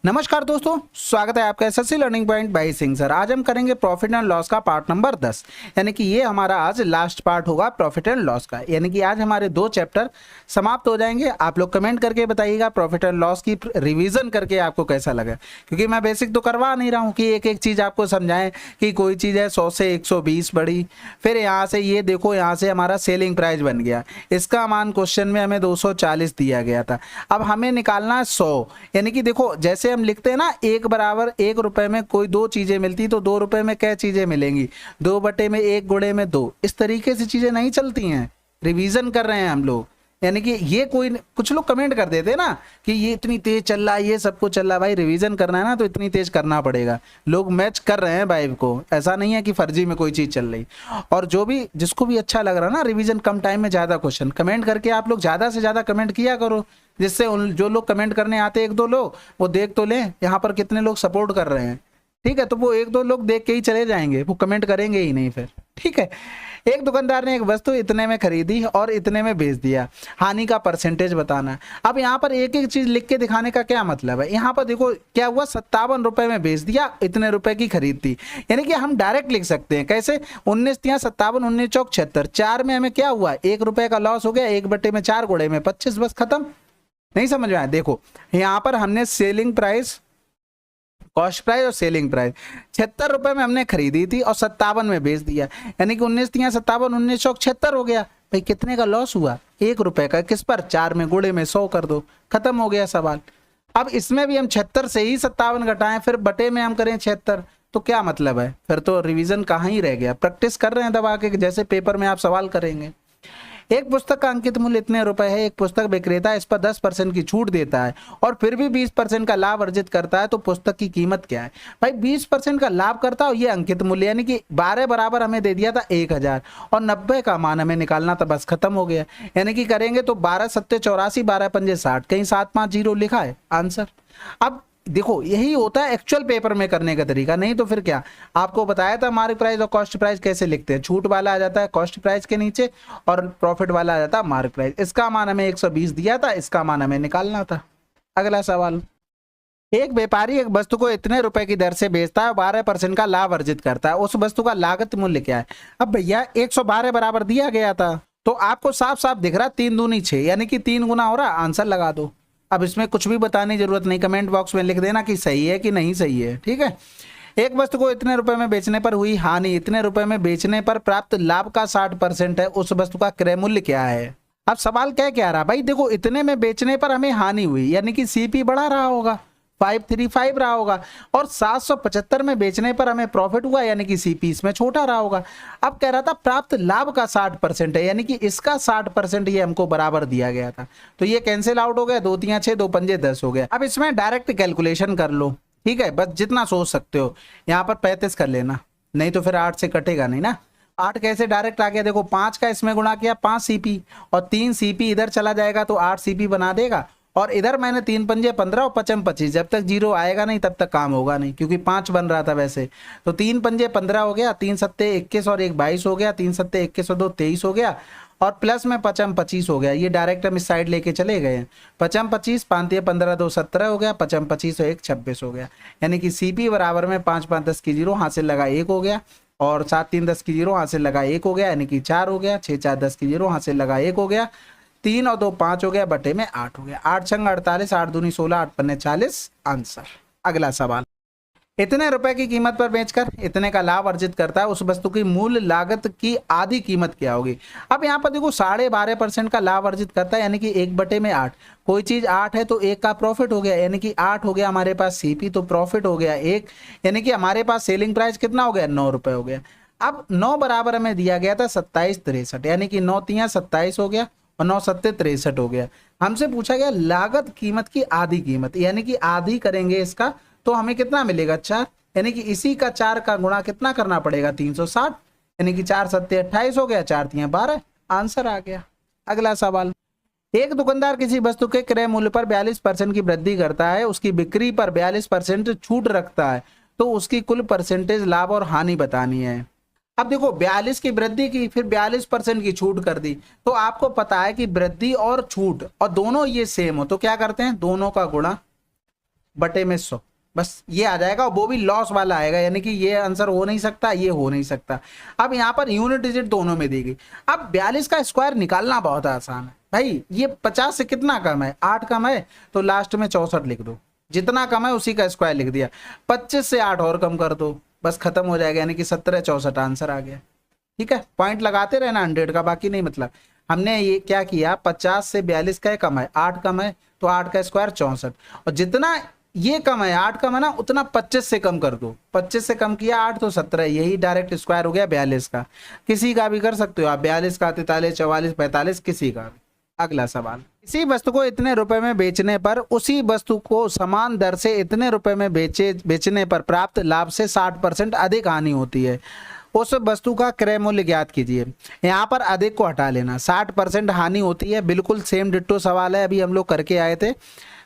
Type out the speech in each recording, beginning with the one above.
नमस्कार दोस्तों, स्वागत है आपका SSC learning point by Singh sir. आज हम करेंगे प्रॉफिट एंड लॉस का पार्ट नंबर 10, यानी कि ये हमारा आज लास्ट पार्ट होगा प्रॉफिट एंड लॉस का। यानी कि आज हमारे 2 चैप्टर समाप्त हो जाएंगे। आप लोग कमेंट करके बताइएगा प्रॉफिट एंड लॉस की रिवीजन करके आपको कैसा लगा, क्योंकि मैं बेसिक तो करवा नहीं रहा हूँ कि एक एक चीज़ आपको समझाएं कि कोई चीज़ है 100 से 120 बढ़ी, फिर यहाँ से ये देखो यहाँ से हमारा सेलिंग प्राइस बन गया, इसका मान क्वेश्चन में हमें 240 दिया गया था। अब हमें निकालना है 100, यानी कि देखो जैसे हम लिखते हैं ना, 1 बराबर 1 रुपए में कोई 2 चीजें मिलती तो 2 रुपए में क्या चीजें मिलेंगी, 2 बटे में 1 गुणे में 2। इस तरीके से चीजें नहीं चलती हैं। रिवीजन कर रहे हैं हम लोग, यानी कि ये कोई कुछ लोग कमेंट कर देते हैं ना कि ये इतनी तेज चल रहा है, ये सब कुछ चल रहा है। भाई रिवीजन करना है ना तो इतनी तेज करना पड़ेगा। लोग मैच कर रहे हैं वाइब को, ऐसा नहीं है कि फर्जी में कोई चीज चल रही। और जो भी जिसको भी अच्छा लग रहा है ना रिवीजन कम टाइम में ज्यादा क्वेश्चन, कमेंट करके आप लोग ज्यादा से ज्यादा कमेंट किया करो, जिससे उन जो लोग कमेंट करने आते हैं 1-2 लोग वो देख तो लें यहाँ पर कितने लोग सपोर्ट कर रहे हैं। ठीक है, तो वो 1-2 लोग देख के ही चले जाएंगे, वो कमेंट करेंगे ही नहीं फिर। ठीक है, एक दुकानदार ने एक वस्तु इतने में खरीदी और इतने में बेच दिया, हानि का परसेंटेज बताना है। अब यहाँ पर एक एक चीज लिख के दिखाने का क्या मतलब है। यहाँ पर देखो क्या हुआ, 57 रुपए में बेच दिया, इतने रुपए की खरीद थी। यानी कि हम डायरेक्ट लिख सकते हैं कैसे, 19 तिया 57, 19 चौक 76, 4 में हमें क्या हुआ, 1 रुपए का लॉस हो गया, 1 बटे में 4 गुणे में 25, बस खत्म। नहीं समझ में आया। देखो यहाँ पर हमने सेलिंग प्राइस, कॉस्ट प्राइस और सेलिंग प्राइस 76 रुपए में हमने खरीदी थी और 57 में बेच दिया, यानी कि 19 तिया 57, 19 चौक 76 हो गया। भाई कितने का लॉस हुआ, 1 रुपए का। किस पर, 4 में गुणे में 100 कर दो, खत्म हो गया सवाल। अब इसमें भी हम 76 से ही 57 घटाएं, फिर बटे में हम करें 76, तो क्या मतलब है, फिर तो रिवीजन कहाँ ही रह गया। प्रैक्टिस कर रहे हैं दबा के, जैसे पेपर में आप सवाल करेंगे। एक पुस्तक का अंकित मूल्य इतने रुपए है, एक पुस्तक विक्रेता इस पर 10% की छूट देता है और फिर भी 20% का लाभ अर्जित करता है, तो पुस्तक की कीमत क्या है। भाई 20% का लाभ करता है, ये अंकित मूल्य, यानी कि 12 बराबर हमें दे दिया था 1000 और 90 का मान हमें निकालना था, बस खत्म हो गया। यानी कि करेंगे तो 12 सत्ते 84, 12 पंजे 60, कहीं 750 लिखा है आंसर। अब देखो यही होता है एक्चुअल पेपर में करने का तरीका, नहीं तो फिर क्या। आपको बताया था मार्क प्राइस और कॉस्ट प्राइस कैसे लिखते हैं, छूट वाला आ जाता है कॉस्ट प्राइस के नीचे और प्रॉफिट वाला आ जाता है मार्क प्राइस। इसका मान हमें 120 दिया था, इसका मान हमें निकालना था। अगला सवाल, एक व्यापारी एक वस्तु को इतने रुपए की दर से बेचता है, 12% का लाभ अर्जित करता है, उस वस्तु का लागत मूल्य क्या है। अब भैया 112 बराबर दिया गया था, तो आपको साफ साफ दिख रहा 3 दूनी 6, यानी कि 3 गुना हो रहा, आंसर लगा दो। अब इसमें कुछ भी बताने की जरूरत नहीं, कमेंट बॉक्स में लिख देना कि सही है कि नहीं सही है। ठीक है, एक वस्तु को इतने रुपए में बेचने पर हुई हानि, इतने रुपए में बेचने पर प्राप्त लाभ का 60% है, उस वस्तु का क्रय मूल्य क्या है। अब सवाल क्या कह रहा, भाई देखो इतने में बेचने पर हमें हानि हुई, यानी कि सीपी बढ़ा रहा होगा, 535 रहा होगा, और 775 में बेचने पर हमें प्रॉफिट हुआ, यानी कि सीपी इसमें छोटा रहा होगा। अब कह रहा था प्राप्त लाभ का 60% है, यानी कि इसका 60% ये हमको बराबर दिया गया था, तो ये कैंसिल आउट हो गया, 2 तिया 6, 2 पंजे 10 हो गया। अब इसमें डायरेक्ट कैलकुलेशन कर लो, ठीक है, बस जितना सोच सकते हो। यहाँ पर 35 कर लेना, नहीं तो फिर 8 से कटेगा नहीं ना। 8 कैसे डायरेक्ट आ गया, देखो 5 का इसमें गुणा किया 5 सीपी और 3 सीपी इधर चला जाएगा तो 8 सीपी बना देगा, और इधर मैंने 3 पंजे 15 और 5 25, जब तक 0 आएगा नहीं तब तक काम होगा नहीं, क्योंकि 5 बन रहा था वैसे। तो 3 पंजे 15 हो गया, 3 सत्ते 21 और 1 22 हो गया, 3 सत्ते 21 और 2 23 हो गया, और प्लस में 5 25 हो गया। ये डायरेक्ट हम इस साइड लेके चले गए हैं। 5 25, 5 15 2 17 हो गया, 5 25 और 1 26 हो गया, यानी कि सीपी बराबर में 5 5 10 की 0 हासिल लगा 1 हो गया, और 7 3 10 की 0 हासिल लगा 1 हो गया, यानी कि 4 हो गया, 6 4 10 की 0 हासिल लगा 1 हो गया, 3 और 2 5 हो गया, बटे में 8 हो गया। 8 छंग 48, 8 दूनी 16, 8 पन्ने 40, आंसर। अगला सवाल, इतने रुपए की कीमत पर बेचकर इतने का लाभ अर्जित करता है, उस वस्तु की मूल लागत की आधी कीमत क्या होगी। अब यहाँ पर देखो 12.5% का लाभ अर्जित करता है, यानी कि 1 बटे में 8। कोई चीज 8 है तो 1 का प्रॉफिट हो गया, यानी कि 8 हो गया हमारे पास सीपी, तो प्रॉफिट हो गया 1, यानी कि हमारे पास सेलिंग प्राइस कितना हो गया, 9 रुपए हो गया। अब 9 बराबर हमें दिया गया था 27 63, यानी कि 9 तिया 27 हो गया और 9 सत्ते 63 हो गया। हमसे पूछा गया लागत कीमत की आधी कीमत, यानी कि आधी करेंगे इसका तो हमें कितना मिलेगा 4, यानी कि इसी का 4 का गुणा कितना करना पड़ेगा 360, यानी कि 4 सत्ते 28 हो गया, 4 तिया 12, आंसर आ गया। अगला सवाल, एक दुकानदार किसी वस्तु के क्रय मूल्य पर 42% की वृद्धि करता है, उसकी बिक्री पर 42% छूट रखता है, तो उसकी कुल परसेंटेज लाभ और हानि बतानी है। अब देखो 42 की वृद्धि की, फिर 42% की छूट कर दी, तो आपको पता है कि वृद्धि और छूट और दोनों ये सेम हो तो क्या करते हैं, दोनों का गुणा बटे में 100, बस ये आ जाएगा, वो भी लॉस वाला आएगा, यानी कि ये आंसर हो नहीं सकता, ये हो नहीं सकता। अब यहाँ पर यूनिट डिजिट दोनों में दी गई। अब 42 का स्क्वायर निकालना बहुत आसान है भाई, ये 50 से कितना कम है, 8 कम है, तो लास्ट में 64 लिख दो, जितना कम है उसी का स्क्वायर लिख दिया। 25 से 8 और कम कर दो, बस खत्म हो जाएगा, यानी कि 17 64 आंसर आ गया। ठीक है, पॉइंट लगाते रहना 100 का, बाकी नहीं। मतलब हमने ये क्या किया, 50 से 42 का कम है, 8 कम है, तो 8 का स्क्वायर 64, और जितना ये कम है 8 कम है ना, उतना 25 से कम कर दो। 25 से कम किया 8 तो 17, यही डायरेक्ट स्क्वायर हो गया 42 का। किसी का भी कर सकते हो आप, 42 का, 43, 44, 45, किसी का भी। अगला सवाल, इसी वस्तु को इतने रुपए में बेचने पर उसी वस्तु को समान दर से इतने रुपए में बेचने पर प्राप्त लाभ से 60% अधिक हानि होती है, उस वस्तु का क्रय मूल्य ज्ञात कीजिए। यहाँ पर अधिक को हटा लेना, 60% हानि होती है, बिल्कुल सेम डिट्टो सवाल है, अभी हम लोग करके आए थे।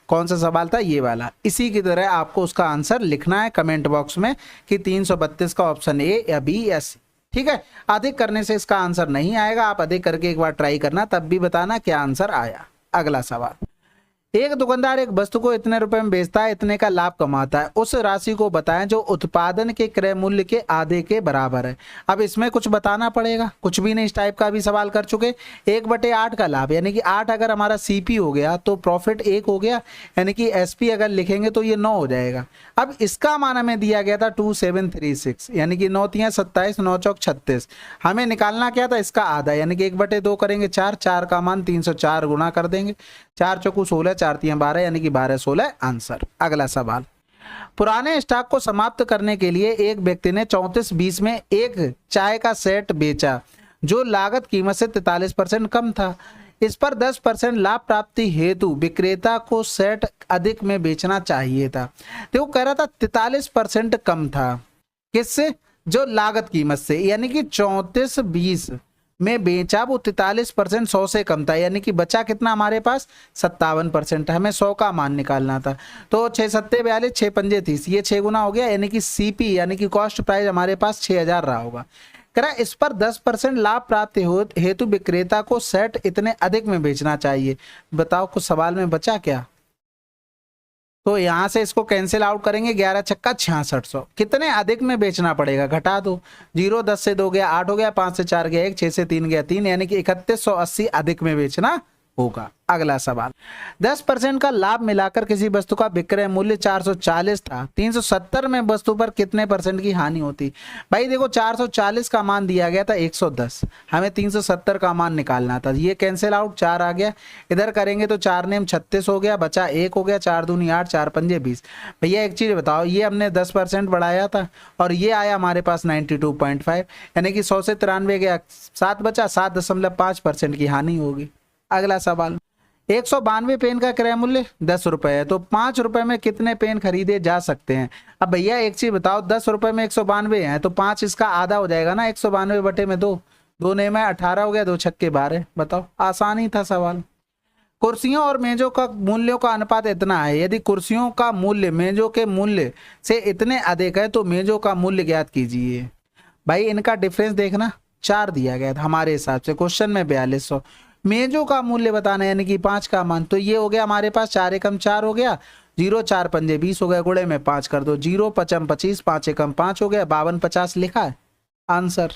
कौन सा सवाल था, ये वाला। इसी की तरह आपको उसका आंसर लिखना है कमेंट बॉक्स में कि 332 का ऑप्शन ए या बी या सी। ठीक है, अधिक करने से इसका आंसर नहीं आएगा, आप अधिक करके एक बार ट्राई करना, तब भी बताना क्या आंसर आया। अगला सवाल, एक दुकानदार एक वस्तु को इतने रुपए में बेचता है, इतने का लाभ कमाता है, उस राशि को बताएं जो उत्पादन के क्रय मूल्य के आधे के बराबर है। अब इसमें कुछ बताना पड़ेगा, कुछ भी नहीं, इस टाइप का भी सवाल कर चुके। 1/8 का लाभ, यानी कि 8 अगर हमारा सीपी हो गया तो प्रॉफिट 1 हो गया, यानी कि एसपी अगर लिखेंगे तो ये 9 हो जाएगा। अब इसका मान हमें दिया गया था 2736, यानी कि 9 तियां 27, 9 चौक 36। हमें निकालना क्या था, इसका आधा, यानी कि 1/2 करेंगे 4, 4 का मान 304 गुना कर देंगे, 4 चौकू 16, 4 तियां 12, यानी कि 12/16 आंसर। अगला सवाल, पुराने स्टॉक को समाप्त करने के लिए एक व्यक्ति ने 3420 में एक चाय का सेट बेचा जो लागत कीमत से 43% कम था। इस पर 10% लाभ प्राप्ति हेतु विक्रेता को सेट अधिक में बेचना चाहिए था। तो वो कह रहा था 43% कम था, किससे, जो लागत कीमत से, यानी कि 3420 में बेचा, वो 43% 100 से कम था, यानी कि बचा कितना हमारे पास 57%। हमें 100 का मान निकालना था, तो 6 सत्ते 42, 6 पंजे 30, ये 6 गुना हो गया, यानी कि सीपी यानी कि कॉस्ट प्राइस हमारे पास 6000 रहा होगा। कह रहा इस पर 10% लाभ प्राप्ति हेतु विक्रेता को सेट इतने अधिक में बेचना चाहिए। बताओ कुछ सवाल में बचा क्या, तो यहां से इसको कैंसिल आउट करेंगे, 11 छक्का 6600, कितने अधिक में बेचना पड़ेगा, घटा दो, 0 10 से 2 गया 8 हो गया, 5 से 4 गया 1, 6 से 3 गया 3, यानी कि 3180 अधिक में बेचना होगा। अगला सवाल, 10% का लाभ मिलाकर किसी वस्तु का विक्रय मूल्य 440 था, 370 में वस्तु पर कितने परसेंट की हानि होती। भाई देखो 440 का मान दिया गया था 110, हमें 370 का मान निकालना था, ये कैंसिल आउट, 4 आ गया, इधर करेंगे तो 4 नेम 36 हो गया, बचा 1 हो गया, 4 दूनी 8, 4 पंजे 20। भैया एक चीज बताओ, ये हमने 10% बढ़ाया था और ये आया हमारे पास 92.5, यानी कि 100 से 93 गया, 7 बचा, 7.5% की हानि होगी। अगला सवाल, 192 पेन का क्रय मूल्य 10 रुपए है, तो 5 रुपए में कितने पेन खरीदे जा सकते हैं। अब भैया एक चीज बताओ, 10 रुपए में 192 है, तो 5 इसका आधा हो जाएगा ना, 192 बटे में 2, 2 ने में 18 हो गया, 2 छक्के 12। बताओ, आसान ही था सवाल। कुर्सियों और मेजों का मूल्यों का अनुपात इतना है, यदि कुर्सियों का मूल्य मेजों के मूल्य से इतने अधिक है तो मेजों का मूल्य ज्ञात कीजिए। भाई इनका डिफरेंस देखना, 4 दिया गया था हमारे हिसाब से क्वेश्चन में 4200, मेजों का मूल्य बताना यानी कि 5 का मान, तो ये हो गया हमारे पास 4 एकम 4 हो गया, 0 4 पंजे 20 हो गया, गुणे में 5 कर दो, 0 पचम 25, 5 एकम 5 हो गया, 52 50 लिखा है आंसर।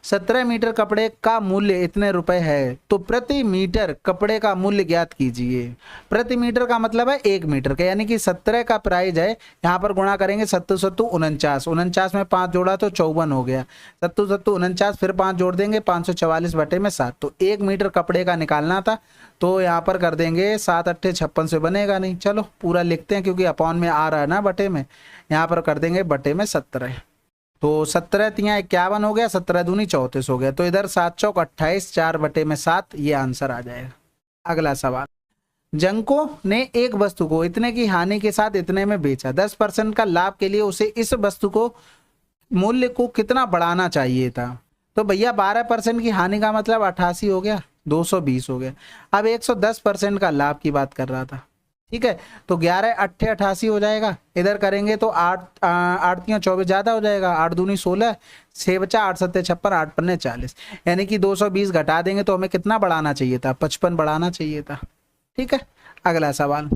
17 मीटर कपड़े का मूल्य इतने रुपए है, तो प्रति मीटर कपड़े का मूल्य ज्ञात कीजिए। प्रति मीटर का मतलब है 1 मीटर का, यानी कि 17 का प्राइस है, यहाँ पर गुणा करेंगे 7 7 49, 49 में 5 जोड़ा तो 54 हो गया, 7 7 49, फिर 5 जोड़ देंगे 544 बटे में 7, तो 1 मीटर कपड़े का निकालना था, तो यहाँ पर कर देंगे 7 8 56 से बनेगा नहीं, चलो पूरा लिखते हैं क्योंकि अपॉन में आ रहा है ना बटे में, यहाँ पर कर देंगे बटे में 17, तो 17 तियां 51 हो गया, 17 दूनी 34 हो गया, तो इधर 7 चौक 28, 4 बटे में 7, ये आंसर आ जाएगा। अगला सवाल, जंको ने एक वस्तु को इतने की हानि के साथ इतने में बेचा, 10% का लाभ के लिए उसे इस वस्तु को मूल्य को कितना बढ़ाना चाहिए था। तो भैया 12% की हानि का मतलब 88 हो गया, 220 हो गया। अब 110% का लाभ की बात कर रहा था, ठीक है, तो 11 8 88 हो जाएगा, इधर करेंगे तो 8 8 24 ज्यादा हो जाएगा, 8 दूनी 16, 6 बचा, 8 7 56, 8 पन्ने 40, यानी कि 220 घटा देंगे तो हमें कितना बढ़ाना चाहिए था, 55 बढ़ाना चाहिए था। ठीक है, अगला सवाल,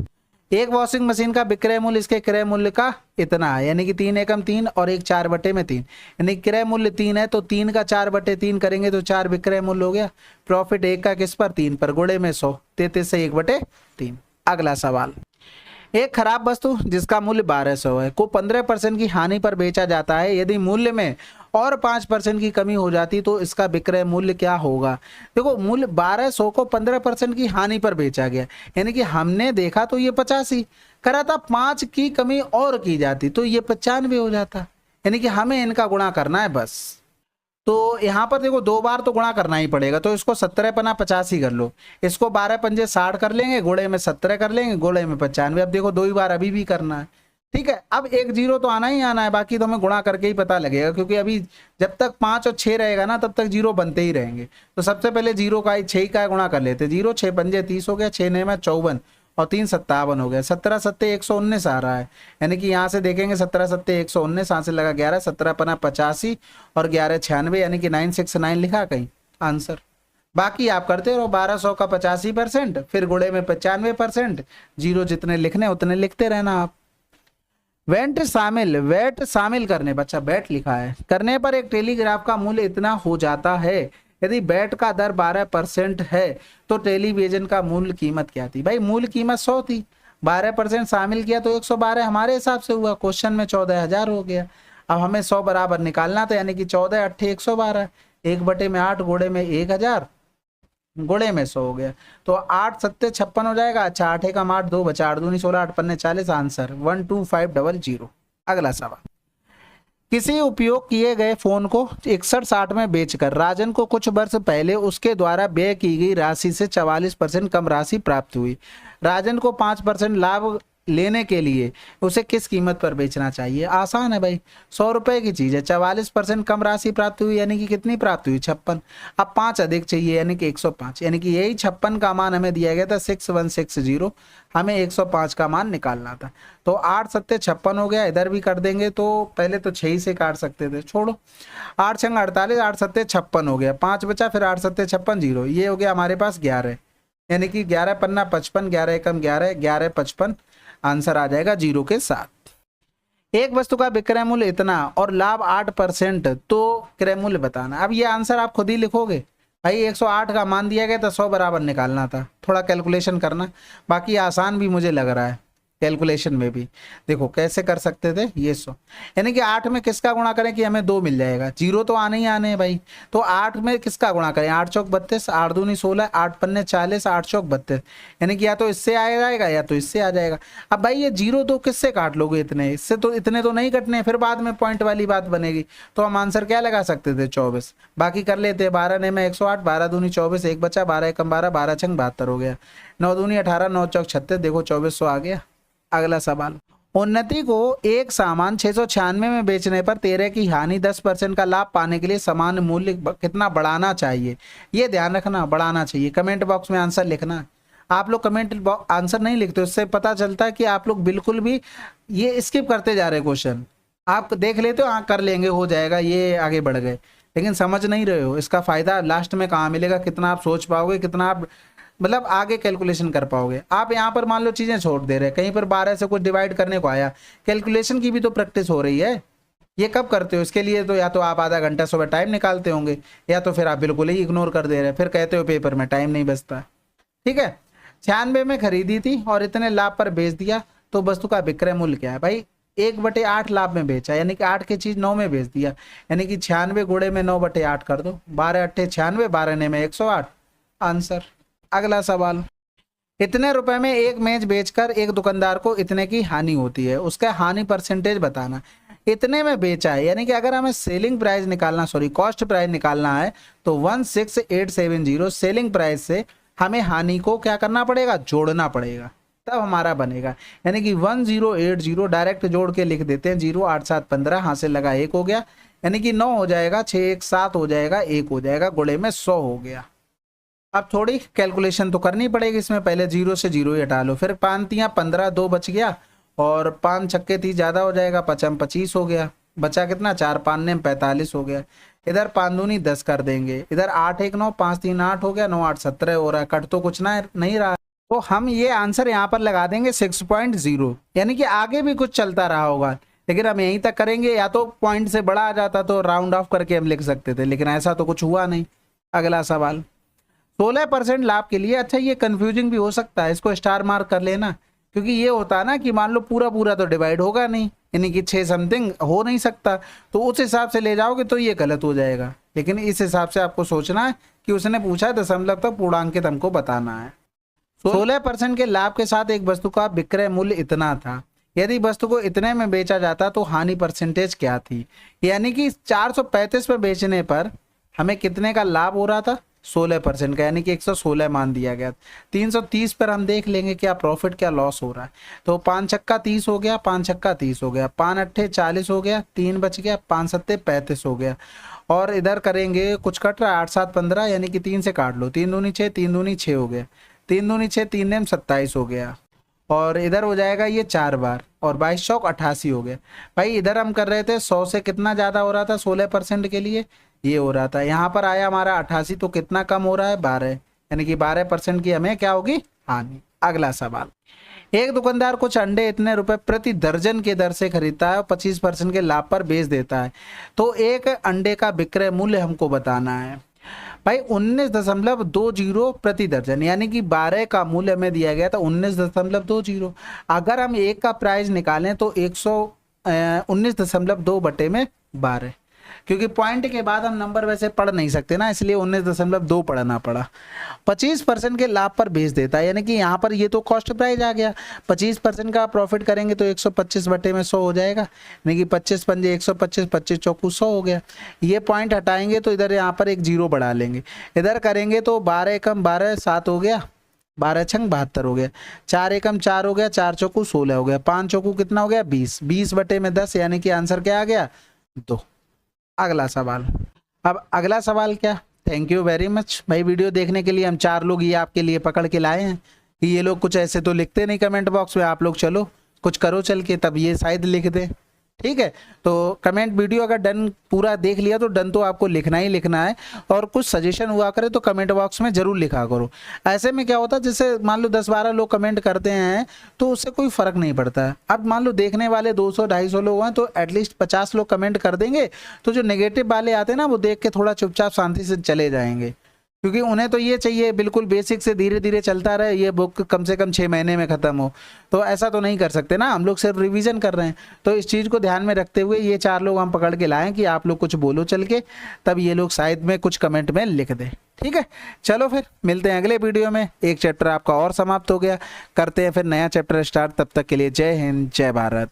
एक वॉशिंग मशीन का विक्रय मूल्य इसके क्रय मूल्य का इतना है, यानी कि 3 एकम 3 और 1 4/3, यानी क्रय मूल्य 3 है तो 3 का 4/3 करेंगे तो 4 विक्रय मूल्य हो गया। प्रॉफिट 1 का किस पर 3 पर, गुणे में 100, 33 से 1/3। अगला सवाल, एक खराब वस्तु जिसका मूल्य 1200 है को 15% की हानि पर बेचा जाता है, यदि मूल्य में और 5% की कमी हो जाती तो इसका विक्रय मूल्य क्या होगा। देखो मूल्य 1200 को 15% की हानि पर बेचा गया, यानी कि हमने देखा तो ये 85 करा था, 5 की कमी और की जाती तो ये 95 हो जाता, यानी कि हमें इनका गुणा करना है बस। तो यहाँ पर देखो 2 बार तो गुणा करना ही पड़ेगा, तो इसको 17 पना 85 कर लो, इसको 12 पंजे 60 कर लेंगे, गुणे में 17 कर लेंगे, गुणे में 95। अब देखो 2 ही बार अभी भी करना है, ठीक है। अब एक जीरो तो आना ही आना है, बाकी तो हमें गुणा करके ही पता लगेगा, क्योंकि अभी जब तक 5 और 6 रहेगा ना तब तक जीरो बनते ही रहेंगे। तो सबसे पहले जीरो का 6 का गुणा कर लेते, 0 6 पंजे 30 हो गया, 6 9 में 54 और 3 57 हो गया, 17 सत्ते 119 आ रहा है, यानी कि यहाँ से देखेंगे 17 सत्ते 119, यहाँ से लगा 11, 17 पना 85 और 11 96, यानी कि 969 लिखा कहीं आंसर। बाकी आप करते रहो, 1200 का 85%, फिर गुणे में 95%, जीरो जितने लिखने उतने लिखते रहना आप। वेट शामिल करने, बच्चा बैट लिखा है, करने पर एक टेलीग्राफ का मूल्य इतना हो जाता है, यदि बैट का दर 12% है तो टेलीविजन का मूल्य कीमत क्या थी। भाई मूल्य कीमत 100 थी, 12% शामिल किया तो 112 हमारे हिसाब से हुआ, क्वेश्चन में 14,000 हो गया। अब हमें 100 बराबर निकालना था, यानी कि 14 अट्ठे 112, 1/8 गुणे में 1000 गुणे में 100 हो गया, तो 8 सत्ते 56 हो जाएगा। अच्छा 8 एकम 8, 2 बचा, 8 दूनी 16, 8 पन्ने 40, आंसर 12500। अगला सवाल, किसी उपयोग किए गए फोन को 6160 में बेचकर राजन को कुछ वर्ष पहले उसके द्वारा व्यय की गई राशि से 44% कम राशि प्राप्त हुई। राजन को 5% लाभ लेने के लिए उसे किस कीमत पर बेचना चाहिए। आसान है भाई, 100 रुपए की चीज है, 44% कम राशि प्राप्त हुई, यानी कि कितनी प्राप्त हुई 56। अब 5 अधिक चाहिए, यानी कि 105, यानी कि यही 56 का मान हमें दिया गया था 6160, हमें 105 का मान निकालना था। तो 8 सत्ते 56 हो गया, इधर भी कर देंगे तो पहले तो 6 से काट सकते थे, छोड़ो, 8 छंग 48, 8 सत्ते 56 हो गया, 5 बचा, फिर 8 सत्ते 56 जीरो, ये हो गया हमारे पास 11, यानी कि 11 पन्ना 55, 11 एकम 11, 11 55, आंसर आ जाएगा जीरो के साथ। एक वस्तु का विक्रय मूल्य इतना और लाभ 8%, तो क्रय मूल्य बताना। अब ये आंसर आप खुद ही लिखोगे भाई, 108 का मान दिया गया था, 100 बराबर निकालना था, थोड़ा कैलकुलेशन करना, बाकी आसान भी मुझे लग रहा है। कैलकुलेशन में भी देखो कैसे कर सकते थे, ये 100, यानी कि 8 में किसका गुणा करें कि हमें 2 मिल जाएगा, जीरो तो आने ही आने हैं भाई, तो 8 में किसका गुणा करें, 8 चौक 32, 8 दूनी 16, 8 पन्ने 40, 8 चौक 32, यानी कि या तो इससे आ जाएगा या तो इससे आ जाएगा। अब भाई ये जीरो तो किससे काट लोगे, इतने इससे तो इतने तो नहीं कटने, फिर बाद में पॉइंट वाली बात बनेगी, तो हम आंसर क्या लगा सकते थे 24। बाकी कर लेते, 12 ने में 108, 12 दूनी 24, एक बचा, 12 एकम 12, 12 छंग 72 हो गया, 9 दूनी 18, 9 चौक 36, देखो 2400 आ गया। अगला सवाल, उन्नति को एक सामान 696 में बेचने पर 13 की हानि 10% का लाभ पाने के लिए समान मूल्य कितना बढ़ाना चाहिए। ये ध्यान रखना, बढ़ाना चाहिए। कमेंट बॉक्स में आंसर लिखना। आप लोग कमेंट आंसर नहीं लिखते, उससे पता चलता है कि आप लोग बिल्कुल भी ये स्किप करते जा रहे क्वेश्चन। आप देख लेते हो, हाँ कर लेंगे हो जाएगा, ये आगे बढ़ गए, लेकिन समझ नहीं रहे हो। इसका फायदा लास्ट में कहाँ मिलेगा, कितना आप सोच पाओगे, कितना आप मतलब आगे कैलकुलेशन कर पाओगे। आप यहाँ पर मान लो चीजें छोड़ दे रहे, कहीं पर 12 से कुछ डिवाइड करने को आया, कैलकुलेशन की भी तो प्रैक्टिस हो रही है। ये कब करते हो, इसके लिए तो या तो आप आधा घंटा सुबह टाइम निकालते होंगे, या तो फिर आप बिल्कुल ही इग्नोर कर दे रहे, फिर कहते हो पेपर में टाइम नहीं बचता। ठीक है, 96 में खरीदी थी और इतने लाभ पर बेच दिया, तो वस्तु का विक्रय मूल्य क्या है भाई, 1/8 लाभ में बेचा, यानी कि 8 की चीज 9 में बेच दिया, यानी कि 96 गुणे में 9/8 कर दो, 12 अट्ठे 96, 12 ने में 108, आंसर। अगला सवाल, इतने रुपए में एक मेज बेचकर एक दुकानदार को इतने की हानि होती है, उसका हानि परसेंटेज बताना। इतने में बेचा है, यानी कि अगर हमें सेलिंग प्राइस निकालना, सॉरी कॉस्ट प्राइस निकालना है, तो 16870 सेलिंग प्राइस से हमें हानि को क्या करना पड़ेगा, जोड़ना पड़ेगा, तब हमारा बनेगा। यानी कि 1080 डायरेक्ट जोड़ के लिख देते हैं, 0 8 7 15, हाथ से लगा 1 हो गया, यानी कि 9 हो जाएगा, 6 1 7 हो जाएगा, 1 हो जाएगा, गुणे में 100 हो गया। अब थोड़ी कैलकुलेशन तो करनी पड़ेगी इसमें, पहले 0 से 0 ही हटा लो, फिर 5 तियाँ 15, 2 बच गया, और 5 छक्के 30 ज़्यादा हो जाएगा, 5 25 हो गया, बचा कितना 4 5 ने 45 हो गया, इधर 5 दूनी 10 कर देंगे, इधर 8 1 9, 5 3 8 हो गया, 9 8 17 हो रहा है, कट तो कुछ ना नहीं रहा। तो हम ये आंसर यहाँ पर लगा देंगे 6.0, यानी कि आगे भी कुछ चलता रहा होगा, लेकिन हम यहीं तक करेंगे। या तो पॉइंट से बड़ा आ जाता तो राउंड ऑफ करके हम लिख सकते थे, लेकिन ऐसा तो कुछ हुआ नहीं। अगला सवाल, 16% लाभ के लिए, अच्छा ये कंफ्यूजिंग भी हो सकता है, इसको स्टार मार्क कर लेना, क्योंकि ये होता है ना कि मान लो पूरा पूरा तो डिवाइड होगा नहीं, यानी कि 6 समथिंग हो नहीं सकता, तो उस हिसाब से ले जाओगे तो ये गलत हो जाएगा। लेकिन इस हिसाब से आपको सोचना है कि उसने पूछा दशमलव तक पूर्णांकित हमको बताना है। 16% के लाभ के साथ एक वस्तु का विक्रय मूल्य इतना था, यदि वस्तु को इतने में बेचा जाता तो हानि परसेंटेज क्या थी। यानी कि 435 पे बेचने पर हमें कितने का लाभ हो रहा था, 16% का, यानी कि 116 मान दिया गया। 330 पर हम देख लेंगे क्या प्रॉफिट क्या लॉस हो रहा है। तो 5 छक्का 30 हो गया, 5 छक्का 30 हो गया, 5 अट्ठे 40 हो गया, 3 बच गया, 5 सत्ते 35 हो गया। और इधर करेंगे कुछ कट रहा है, 8 7 15, यानी कि 3 से काट लो, 3 दूनी 6, 3 दूनी 6 हो गया, 3 दूनी 6, 3 नेम 27 हो गया। और इधर हो जाएगा ये 4 बार, और 22 चौक 88 हो गया। भाई इधर हम कर रहे थे 100 से कितना ज़्यादा हो रहा था 16% के लिए, ये हो रहा था। यहाँ पर आया हमारा 88, तो कितना कम हो रहा है 12, यानी कि 12% की हमें क्या होगी, हानि। अगला सवाल, एक दुकानदार कुछ अंडे इतने रुपए प्रति दर्जन के दर से खरीदता है और 25% के लाभ पर बेच देता है, तो एक अंडे का विक्रय मूल्य हमको बताना है। भाई 19.20 प्रति दर्जन, यानी कि 12 का मूल्य हमें दिया गया था 19.20। अगर हम एक का प्राइस निकालें तो 119.2 बटे में 12, क्योंकि पॉइंट के बाद हम नंबर वैसे पढ़ नहीं सकते ना, इसलिए 19.2 पढ़ना पड़ा। 25% के लाभ पर बेच देता है, यानी कि यहाँ पर ये तो कॉस्ट प्राइस आ गया, 25% का प्रॉफिट करेंगे तो 125 बटे में 100 हो जाएगा, यानी कि 25 पंजे 125, 25 चौकू 100 हो गया। ये पॉइंट हटाएंगे तो इधर यहाँ पर एक जीरो बढ़ा लेंगे, इधर करेंगे तो 12 एकम 12 7 हो गया, 12 छंग 72 हो गया, 4 एकम 4 हो गया, 4 चौकू 16 हो गया, 5 चौकू कितना हो गया 20, 20 बटे में 10, यानी कि आंसर क्या आ गया 2। अगला सवाल, अब अगला सवाल क्या, थैंक यू वेरी मच भाई, वीडियो देखने के लिए। हम 4 लोग ये आपके लिए पकड़ के लाए हैं कि ये लोग कुछ ऐसे तो लिखते नहीं कमेंट बॉक्स में, आप लोग चलो कुछ करो चल के, तब ये शायद लिख दे, ठीक है। तो कमेंट वीडियो अगर डन पूरा देख लिया तो डन तो आपको लिखना ही लिखना है, और कुछ सजेशन हुआ करे तो कमेंट बॉक्स में जरूर लिखा करो। ऐसे में क्या होता है, जैसे मान लो 10-12 लोग कमेंट करते हैं तो उससे कोई फर्क नहीं पड़ता है। अब मान लो देखने वाले 200-250 लोग हैं तो एटलीस्ट 50 लोग कमेंट कर देंगे, तो जो नेगेटिव वाले आते हैं ना वो देख के थोड़ा चुपचाप शांति से चले जाएंगे, क्योंकि उन्हें तो ये चाहिए बिल्कुल बेसिक से धीरे धीरे चलता रहे, ये बुक कम से कम 6 महीने में ख़त्म हो। तो ऐसा तो नहीं कर सकते ना, हम लोग सिर्फ रिवीजन कर रहे हैं। तो इस चीज़ को ध्यान में रखते हुए ये 4 लोग हम पकड़ के लाएं कि आप लोग कुछ बोलो चल के, तब ये लोग शायद में कुछ कमेंट में लिख दें, ठीक है। चलो फिर मिलते हैं अगले वीडियो में, एक चैप्टर आपका और समाप्त हो गया, करते हैं फिर नया चैप्टर स्टार्ट। तब तक के लिए जय हिंद जय भारत।